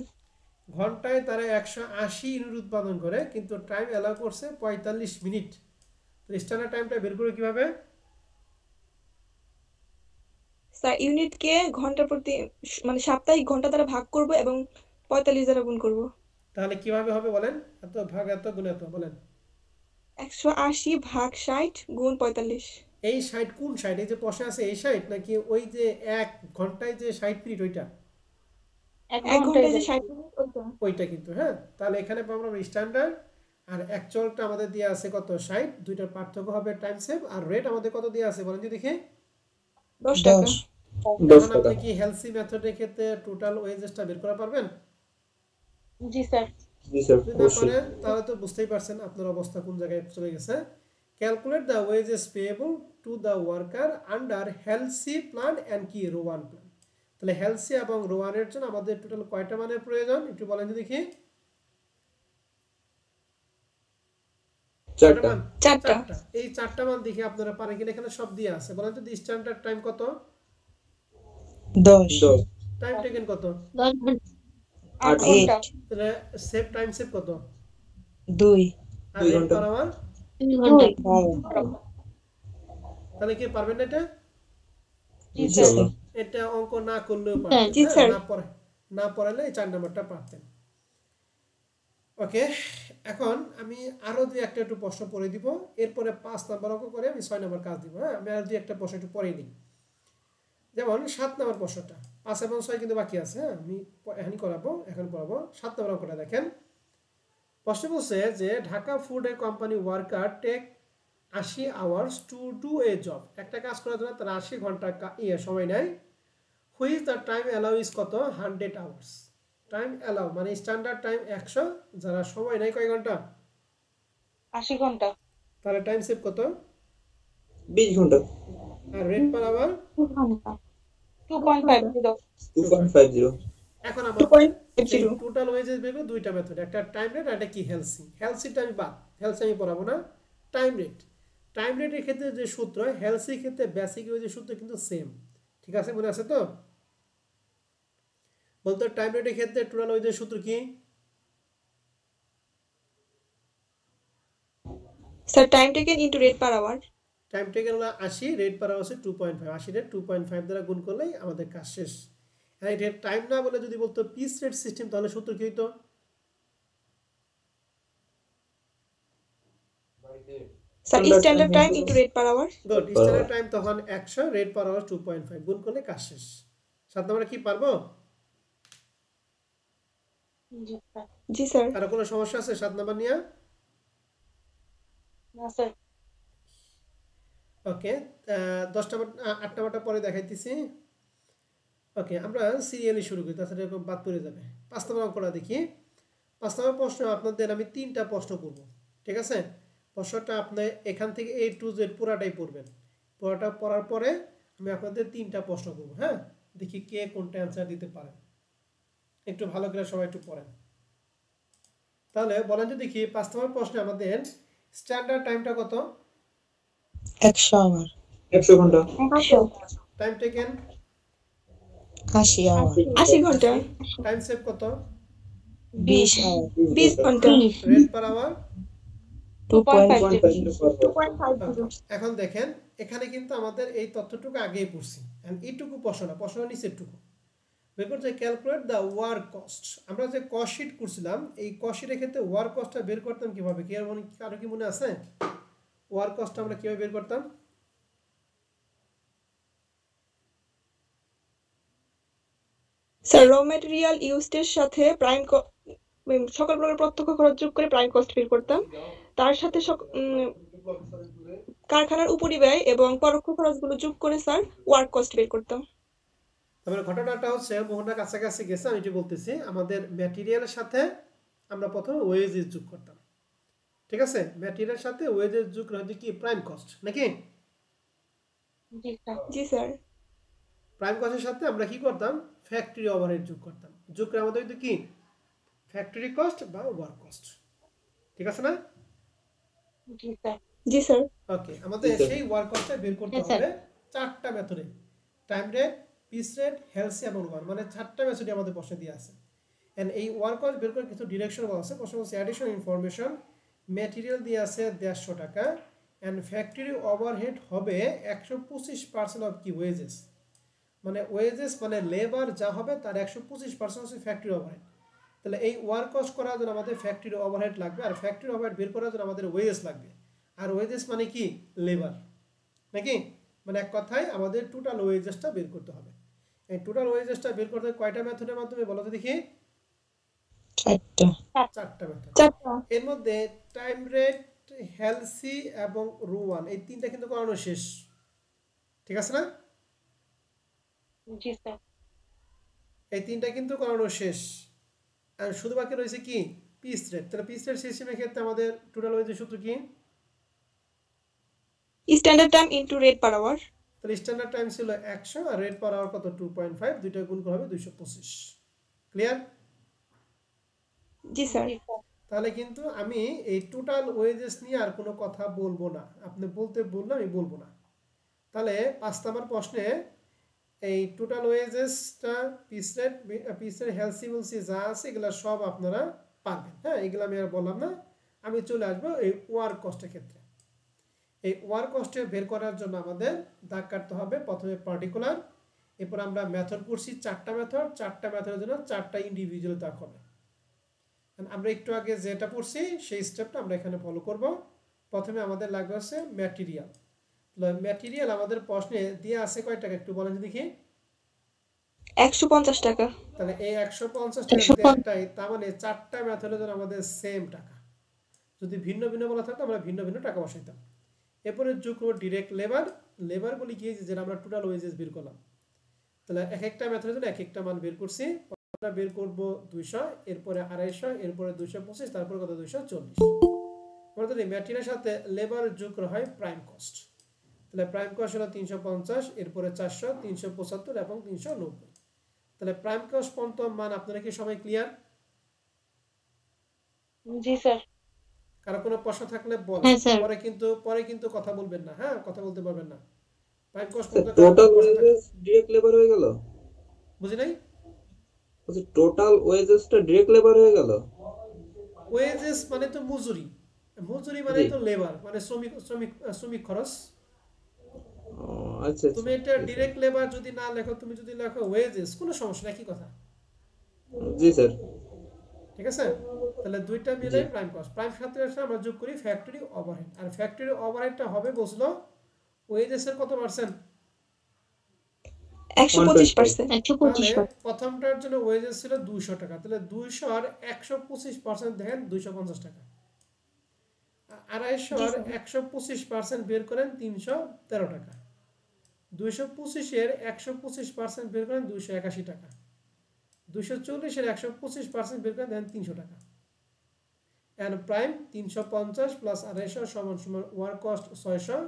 ঘন্টায় তারা 180 ইউনিট উৎপাদন করে, কিন্তু টাইম অ্যালাউ করছে 45 মিনিট। তো স্ট্যান্ডার্ড টাইমটা বের করে কিভাবে? স্যার ইউনিটকে ঘন্টা প্রতি মানে সাপ্তাহিক ঘন্টা দ্বারা ভাগ করব এবং 45 দ্বারা গুণ করব। তাহলে কিভাবে হবে বলেন? এত ভাগ এত গুণ এত, বলেন। 180 ভাগ 60 গুণ 45। এই 60 কোন 60? এই যে পশে আছে এই 60 নাকি ওই যে 1 ঘন্টায় যে 60 মিনিট ওইটা? 1 ঘন্টায় যে 60 মিনিট ওইটা। ওইটা কিন্তু, হ্যাঁ। তাহলে এখানে পাবো আমরা স্ট্যান্ডার্ড আর অ্যাকচুয়ালটা আমাদের দিয়ে আছে কত? 60। দুইটার পার্থক্য হবে টাইম সেভ। আর রেট আমাদের কত দিয়ে আছে বলেন তো দেখি? 10 টাকা। 10 এখন টাকা আপনি কি হেলসি মেথডের ক্ষেত্রে টোটাল ওয়েজেসটা বের করা পারবেন? জি স্যার। জি স্যার যদি না অবশ্যই পারেন তাহলে তো বুঝতেই পারছেন আপনার অবস্থা কোন জায়গায় চলে গেছে। Calculate the wages payable to the worker under Halsey plan and কি রোয়ান প্ল্যান। তাহলে হেলসি এবং রোয়ানের জন্য আমাদের টোটাল কয়টা মানের প্রয়োজন একটু বলেন তো দেখি। চারটা। চারটা। এই চারটা মান দেখি আপনারা পারেন কিনা, এখানে সব দিয়ে আছে। বলেন তো স্ট্যান্ডার্ড টাইম কত, 10 টাইম টেকেন কত, 10 ঘন্টা। 8 ঘন্টা। তাহলে সেভ টাইম সেভ কত, 2 আর 2 রেট ঘন্টা। Per hour. 2 ঘন্টা। 12 তাহলে কি পারবেন না এটা? জি স্যার। ইনশাআল্লাহ। এটা অঙ্ক না করলেও পারতেন, জি স্যার। না পড়ালে এই 4 নাম্বারটা পারতেন। ওকে, এখন আমি আরো দুই একটা একটু প্রশ্ন পড়ে দিব, এরপরে 5 নাম্বার অঙ্ক করে আমি 6 নাম্বার কাজ দিব। হ্যাঁ, আমি আর দুই একটা প্রশ্ন একটু পড়ে নিই। যেমন 7 নাম্বার প্রশ্নটা, 5 এবং 6 কিন্তু বাকি আছে। হ্যাঁ, আমি এখন করাবো, এখন পড়াবো। 7 নাম্বার অঙ্কটা দেখেন। প্রশ্ন বলছে যে Dhaka food a company worker take 80 hours to do a job. একটা কাজ করার জন্য তারা 80 ঘন্টা সময় নেয়। Which the time allow is কত, 100 আওয়ার্স। টাইম অ্যালাউ মানে স্ট্যান্ডার্ড টাইম 100, যারা সময় নেয় কয় ঘন্টা, 80 ঘন্টা। তাহলে টাইম সেভ কত, 20 ঘন্টা। আর রেট পার আওয়ার 2 ঘন্টা। 2.50। 2.50। এখন আমাদের 2.50। টোটাল ওয়েজেস বের করে দুইটা মেথড, একটা টাইম রেট আর একটা কি হেলসি। হেলসিটা আমি বাদ, হেলসি আমি পড়াবো না। টাইম রেট, টাইম রেটের ক্ষেত্রে যে সূত্র, হেলসির ক্ষেত্রে বেসিক ওয়েজের সূত্র কিন্তু সেম। ঠিক আছে, মনে আছে তো? বলতো টাইম রেটের ক্ষেত্রে টোটাল ওয়েজের সূত্র কি? Sir time taken into rate per hour. Time taken হলো 80, রেট পার আওয়ার হচ্ছে 2.5। 80 রেট 2.5 দ্বারা গুণ করলেই আমাদের কাজ শেষ। আর এটা টাইম না বলে যদি বলতো পিস রেট সিস্টেম, তাহলে সূত্র কি হইতো? Sir standard time into rate per hour. Good, standard time তখন 100, রেট পার আওয়ার 2.5, গুণ করলে কাজ শেষ। 7 নম্বরে কি পারবো? জি স্যার। আর কোনো সমস্যা আছে 7 নাম্বার নিয়ে? না স্যার। ওকে, 10 নাম্বার 8 নাম্বারটা পরে দেখাইতেছি। ওকে, আমরা সিরিয়ালি শুরু করি, তাছাড়া এরকম বাদ পড়ে যাবে। 5 নাম্বার অঙ্কটা দেখি। 5 নাম্বার প্রশ্ন আপনাদের আমি 3টা প্রশ্ন করব। ঠিক আছে, প্রশ্নটা আপনি এখান থেকে A to Z পুরাটাই পড়বেন। পুরাটা পড়ার পরে আমি আপনাদের 3টা প্রশ্ন করব। হ্যাঁ, দেখি কে কোনটা অ্যান্সার দিতে পারেন। একটু ভালো করে সবাই একটু পড়েন। তাহলে বলেন তো দেখি 5 নম্বর প্রশ্নে আমাদের স্ট্যান্ডার্ড টাইমটা কত? 100 আওয়ার 100 ঘন্টা। 100। টাইম টেকেন 80 আওয়ার 80 ঘন্টা। টাইম সেভ কত? 20 আওয়ার 20 ঘন্টা। Rate per hour. 2.50 এখন দেখেন, এখানে কিন্তু আমাদের এই তথ্যটুকু আগেই পড়ছি, এন্ড এইটুকু প্রশ্ন না, প্রশ্নের নিচেরটুকু বের করতে ক্যালকুলেট দ্য ওয়ার্ক কস্ট। আমরা যে কস্ট শিট করছিলাম, এই কস্ট শিটের ক্ষেত্রে ওয়ার্ক কস্টটা বের করতাম কিভাবে, কি কারো কি মনে আছে? ওয়ার্ক কস্টটা আমরা কিভাবে বের করতাম? স্যার র ম্যাটেরিয়াল ইউজডের সাথে প্রাইম সকল প্রকার প্রত্যক্ষ খরচ যোগ করে প্রাইম কস্ট বের করতাম। তার সাথে কারখানার উপরিব্যয় এবং পরোক্ষ খরচগুলো যোগ করে স্যার ওয়ার্ক কস্ট বের করতাম। তারপরে ঘটনাটা হচ্ছে মোহনটা কাছাকাছি গেছে, আমি এটি বলতেছি। আমাদের ম্যাটেরিয়ালের সাথে আমরা প্রথমে ওয়েজেস যোগ করতাম। ঠিক আছে, ম্যাটেরিয়ালের সাথে ওয়েজেস যোগ হচ্ছে কি প্রাইম কস্ট নাকি? জি স্যার। প্রাইম কস্টের সাথে আমরা কি করতাম, ফ্যাক্টরি ওভারহেড যোগ করতাম। যোগ করে আমাদের হইতো কি ফ্যাক্টরি কস্ট বা ওয়ার্ক কস্ট। ঠিক আছে না? জি স্যার। ওকে, আমাদের সেই ওয়ার্ক কস্টটা বের করতে হবে 4টা মেথডে, টাইম রেট, পিস রেট, হেলসি এবং ওয়ান, মানে 4টা মেথডে আমাদের প্রশ্নে দিয়ে আছে। এন্ড এই ওয়ার্ক কস্ট বের করে কিছু ডিরেকশন বলা আছে। প্রশ্ন হচ্ছে অ্যাডিশনাল ইনফরমেশন, ম্যাটেরিয়াল দিয়ে আছে 150 টাকা, এন্ড ফ্যাক্টরি ওভারহেড হবে 125% অফ কি ওয়েজেস, মানে ওয়েজেস মানে লেবার যা হবে তার 125% হচ্ছে ফ্যাক্টরি ওভারহেড। তাহলে এই ওয়ার্ক কস্ট করার জন্য আমাদের ফ্যাক্টরি ওভারহেড লাগবে, আর ফ্যাক্টরি ওভারহেড বের করার জন্য আমাদের ওয়েজেস লাগবে। আর ওয়েজেস মানে কি লেবার নাকি, মানে এক কথায় আমাদের টোটাল ওয়েজেসটা বের করতে হবে। এই টোটাল ওয়েজেসটা বের করতে কয়টা মেথডের মাধ্যমে বলো তো দেখি? 4টা মেথড। এর মধ্যে টাইম রেট, হেলসি এবং রুয়ান, এই 3টা কিন্তু করানো শেষ। ঠিক আছে না? জি স্যার। এই 3টা কিন্তু করানো শেষ, আর শুধু বাকি রয়েছে কি পিস রেট। তাহলে পিস রেট সিস্টেমের ক্ষেত্রে আমাদের টোটাল ওয়েজের সূত্র কি? Standard time into rate per hour. তাহলে স্ট্যান্ডার্ড টাইম ছিল 100 আর রেট পার আওয়ার কত 2.5, দুইটা গুণ করা হবে 225। ক্লিয়ার? জি স্যার। তাহলে কিন্তু আমি এই টোটাল ওয়েজেস নিয়ে আর কোনো কথা বলবো না, আপনি বলতে বললে আমি বলবো না। তাহলে 5 নম্বর প্রশ্নে এই টোটাল ওয়েজেসটা পিস রেট হেলসি বলছি যা আছে এগুলো সব আপনারা পারবেন। হ্যাঁ, এগুলো আমি আর বললাম না। আমি চলে আসবো এই ওয়ার্ক কস্টের ক্ষেত্রে। এই ওয়ার্ক কস্টে বের করার জন্য আমাদের দাগ কাটতে হবে। প্রথমে পার্টিকুলার, এরপর আমরা মেথড করছি 4টা মেথড, 4টা মেথডের জন্য 4টা ইন্ডিভিজুয়াল দাগ হবে। আমরা একটু আগে যেটা পড়ছি সেই স্টেপটা আমরা এখানে ফলো করব। প্রথমে আমাদের লাগবে হচ্ছে ম্যাটেরিয়াল। ম্যাটেরিয়াল আমাদের প্রশ্নে দিয়ে আছে কয় টাকা একটু বলেন দেখি। 150 টাকা। তাহলে এই 150 টাকা একটাই, তার মানে 4টা মেথডের জন্য আমাদের সেম টাকা। যদি ভিন্ন ভিন্ন বলা থাকতো আমরা ভিন্ন ভিন্ন টাকা বসাইতাম। এরপরে যোগ করব ডিরেক্ট লেবার। লেবারগুলি কি যেটা আমরা টোটাল ওয়েজেস বের করলাম। তাহলে এক একটা মেথডের জন্য এক একটা মান বের করছি। আমরা বের করব 200, এরপরে 250, এরপরে 225, তারপর কত 240। অর্থাৎ এই ম্যাটেরিয়ালের সাথে লেবার যোগ করা হয় প্রাইম কস্ট। তাহলে প্রাইম কস্ট হলো 350, এরপরে 400, 375 এবং 390। তাহলে প্রাইম কস্ট পর্যন্ত মান আপনারা কি সবাই ক্লিয়ার? জি স্যার। কারো কোনো প্রশ্ন থাকলে বলেন, হ্যাঁ স্যার। পরে কিন্তু কথা বলবেন না। হ্যাঁ, কথা বলতে পারবেন না। প্রাইম কস্ট স্যার পর্যন্ত কারো টোটাল কোনো প্রশ্ন থাকলে ওয়েজেস ডিরেক্ট লেবার হয়ে গেল? বুঝি নাই। বলছি টোটাল ওয়েজেসটা ডিরেক্ট লেবার হয়ে গেল? ওয়েজেস মানে তো মজুরি, মজুরি মানে জি। তো লেবার, মানে শ্রমিক খরচ। ও আচ্ছা তুমি আচ্ছা, এটা ডিরেক্ট লেবার যদি না লেখো, তুমি যদি লেখো ওয়েজেস, কোনো সমস্যা নাই, একই কথা। জি স্যার। ঠিক আছে? তাহলে দুইটা জি মিলে প্রাইম কস্ট। প্রাইম সাথে আমরা যোগ করি ফ্যাক্টরি ওভারহেড। আর ফ্যাক্টরি ওভারহেডটা হবে বলছিল ওয়েজেসের কত পার্সেন্ট? 125%। 125 তাহলে প্রথমটার জন্য ওয়েজেস ছিল 200 টাকা। তাহলে 200 আর 125% দেখেন 250 টাকা। 250 আর 125% বের করেন 313 টাকা। 225 এর 125% বের করেন 281 টাকা। 240 এর 125% বের করেন দেন 300 টাকা। এন্ড প্রাইম 350 প্লাস 250 সমান সমান ওয়ার্ক কস্ট 600।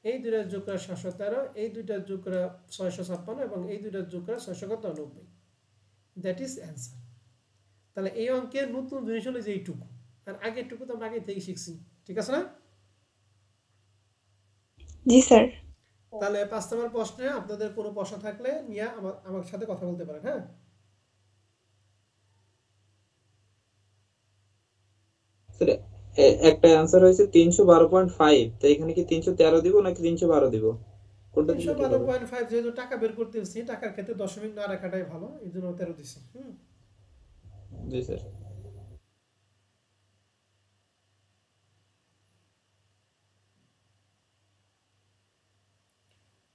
এই দুইটা যোগ করে 713, এই দুইটা যোগ করে 656 এবং এই দুইটা যোগ করে 690। That is answer. তাহলে এই অঙ্কের নতুন জিনিস হলো যে এইটুকু, আর আগেরটুকু তো আমরা আগে থেকে শিখছি। ঠিক আছে না? জি স্যার। তাহলে 5 নম্বর প্রশ্নে আপনাদের কোনো প্রশ্ন থাকলে নিয়ে আমার সাথে কথা বলতে পারেন। হ্যাঁ, স্যার একটা অ্যানসার হয়েছে 312.5, তো এখানে কি 313 দিব নাকি 312 দিব? কোনটা দিলে ঠিক হবে? 312.5 যেহেতু টাকা বের করতেছি, টাকার ক্ষেত্রে দশমিক না রাখাটাই ভালো, এই জন্য 13 দিছি। জি স্যার।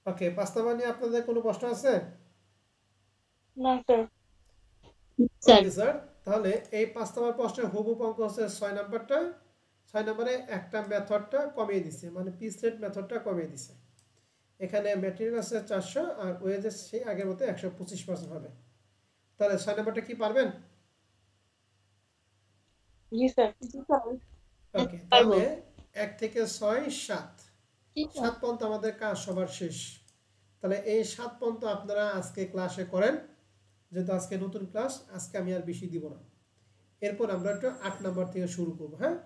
ওকে, 5 নম্বর নিয়ে আপনাদের কোনো প্রশ্ন আছে? না স্যার। ওকে স্যার, তাহলে এই 5 নম্বর প্রশ্নের হুবহু অঙ্ক হচ্ছে 6 নাম্বারটা। 6 নম্বরে একটা মেথডটা কমিয়ে দিছে, মানে পিস রেট মেথডটা কমিয়ে দিছে। এখানে ম্যাটেরিয়াল আছে 400 আর ওয়েজেস সেই আগের মতো 125% হবে। তাহলে 6 নাম্বারটা কি পারবেন? জি স্যার। ওকে, তাহলে 1 থেকে 6 7 7 পর্যন্ত আমাদের কাজ সবার শেষ। তাহলে এই 7 পর্যন্ত আপনারা আজকে ক্লাসে করেন, যেহেতু আজকে নতুন ক্লাস, আজকে আমি আর বেশি দিব না। এরপর আমরা একটু 8 নাম্বার থেকে শুরু করব। হ্যাঁ,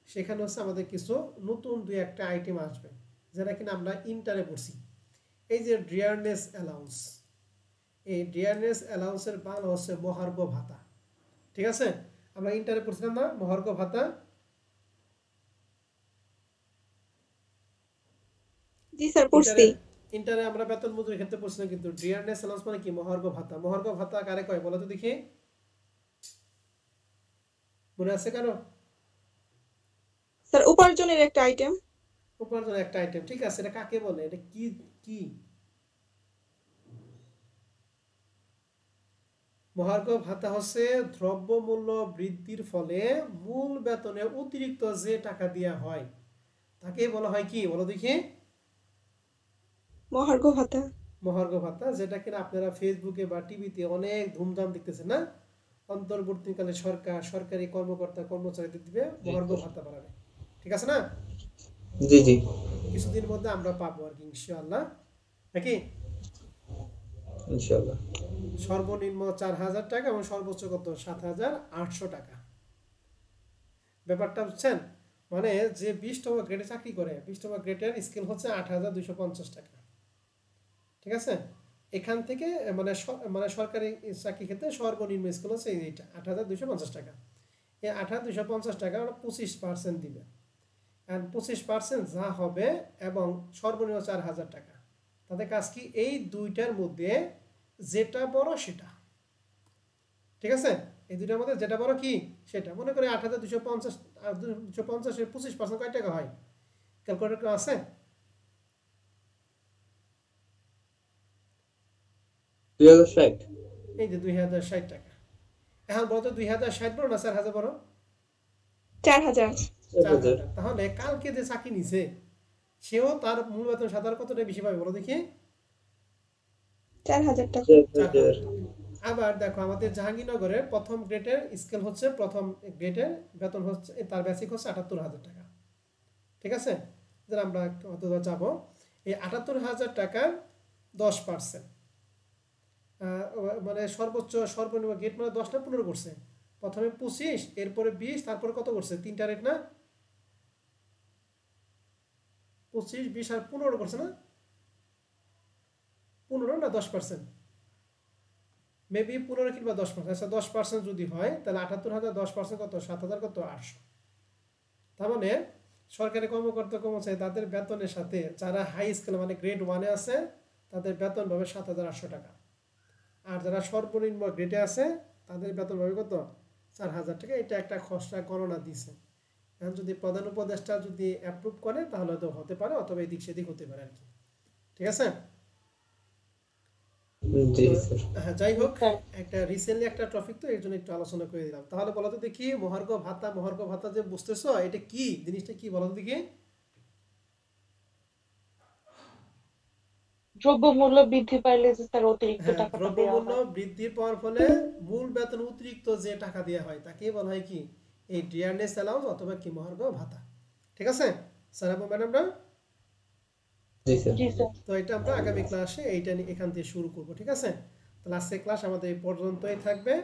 সেখানে হচ্ছে আমাদের কিছু নতুন 2-1টা আইটেম আসবে, যেটা কিনা আমরা ইন্টারে পড়ছি। এই যে ডিয়ারনেস অ্যালাউন্স, এই ডিয়ারনেস অ্যালাউন্সের বাংলা হচ্ছে মহার্ঘ ভাতা। ঠিক আছে? আমরা ইন্টারে পড়ছিলাম না মহার্ঘ ভাতা? জি স্যার পড়ছি। ইন্টারে আমরা বেতন মজুরি ক্ষেত্রে পড়ছিলাম, কিন্তু ডিয়ারনেস অ্যালাউন্স মানে কি? মহার্ঘ ভাতা। মহার্ঘ ভাতা কারে কয় বলো তো দেখি, মনে আছে কারো? স্যার উপার্জনের একটা আইটেম। উপার্জনের একটা আইটেম। ঠিক আছে, এটা কাকে বলে? এটা কি কি মহার্ঘ ভাতা হচ্ছে দ্রব্যমূল্য বৃদ্ধির ফলে মূল বেতনে অতিরিক্ত যে টাকা দেওয়া হয় তাকে বলা হয় কি বলো দেখি? মহার্ঘ ভাতা। মহার্ঘ ভাতা, যেটা কিনা আপনারা ফেসবুকে বা টিভিতে অনেক ধুমধাম দেখতেছেন না? অন্তর্বর্তীকালে সরকার সরকারি কর্মকর্তা কর্মচারীদের দিবে মহার্ঘ ভাতা বাড়াবে। ঠিক আছে না? জি জি। কিছুদিনের মধ্যে আমরা পাবো আর কি ইনশাআল্লাহ। নাকি ইনশাআল্লাহ। সর্বনিম্ন 4000 টাকা এবং সর্বোচ্চ কত 7800 টাকা। ব্যাপারটা বুঝছেন? মানে যে 20তম গ্রেডে চাকরি করে 20তম গ্রেডের স্কেল হচ্ছে 8250 টাকা। ঠিক আছে, এখান থেকে মানে সরকারি চাকরি ক্ষেত্রে সর্বনিম্ন স্কেল হচ্ছে এইটা 8250 টাকা। এই 8250 টাকা 25% দিবে, আর 25% যা হবে এবং সর্বনিম্ন 4000 টাকা। তাদের কাজ কি এই দুইটার মধ্যে যেটা বড় সেটা। ঠিক আছে, এই দুইটার মধ্যে যেটা বড় কি সেটা। মনে করি 8250 আর 250 এর 25% কয় টাকা হয়? ক্যালকুলেটর আছে? এই যে 2060 টাকা। এখন বলতো 2060 বড় না 4000 বড়? 4000। 4000। তাহলে কালকে যে চাকরি নিছে সেও তার মূল বেতন সাধারণ কতটা বেশি পাবে বলো দেখি? 4000 টাকা। 4000। আবার দেখো আমাদের জাহাঙ্গীরনগরের প্রথম গ্রেডের স্কেল হচ্ছে, প্রথম গ্রেডের বেতন হচ্ছে, তার বেসিক হচ্ছে 78000 টাকা। ঠিক আছে, যেটা আমরা অতটা যাব, এই 78000 টাকার 10%, মানে সর্বনিম্ন গ্রেড মানে 10টা 15 করছে। প্রথমে 25, এরপরে 20, তারপরে কত করছে? 3টা রেট না? 25, 20 আর 15 করছে না? 15 না 10%? মেবি 15 কিংবা 10%। আচ্ছা 10% যদি হয় তাহলে 78000 10% কত? 7000 কত? 800। তার মানে সরকারি কর্মকর্তা কর্মচারী তাদের বেতনের সাথে যারা হাই স্কেল মানে গ্রেড 1-এ আছে তাদের বেতন পাবে 7800 টাকা, আর যারা সর্বনিম্ন গ্রেডে আছে তাদের বেতন পাবে কত? 4000 টাকা। এটা একটা খসড়া গণনা দিছে। এখন যদি প্রধান উপদেষ্টা যদি অ্যাপ্রুভ করে তাহলে তো হতে পারে, অথবা এদিক সেদিক হতে পারে আর কি। ঠিক আছে, হ্যাঁ যাই হোক, একটা রিসেন্টলি একটা টপিক তো এর জন্য একটু আলোচনা করে দিলাম। তাহলে বলো তো দেখি মহার্ঘ ভাতা যে বুঝতেছো এটা কি জিনিসটা, কি বলো তো দেখি? দ্রব্যমূল্য বৃদ্ধি পাইলে যে স্যার অতিরিক্ত হ্যাঁ, টাকাটা দেওয়া দ্রব্যমূল্য হয়। বৃদ্ধির পাওয়ার ফলে মূল বেতন অতিরিক্ত যে টাকা দেওয়া হয় তাকে বলা হয় কি? এই ডিয়ারনেস অ্যালাউন্স অথবা কি মহার্ঘ ভাতা। ঠিক আছে স্যার এবং ম্যাডামরা? জি স্যার। তো এটা আমরা আগামী ক্লাসে এইটা এখান থেকে শুরু করব। ঠিক আছে, তাহলে আজকে ক্লাস আমাদের এই পর্যন্তই থাকবে।